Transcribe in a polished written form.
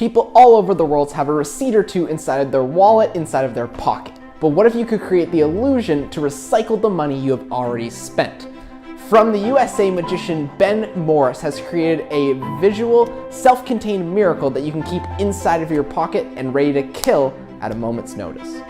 People all over the world have a receipt or two inside of their wallet, inside of their pocket. But what if you could create the illusion to recycle the money you have already spent? From the USA, magician Ben Morris has created a visual, self-contained miracle that you can keep inside of your pocket and ready to kill at a moment's notice.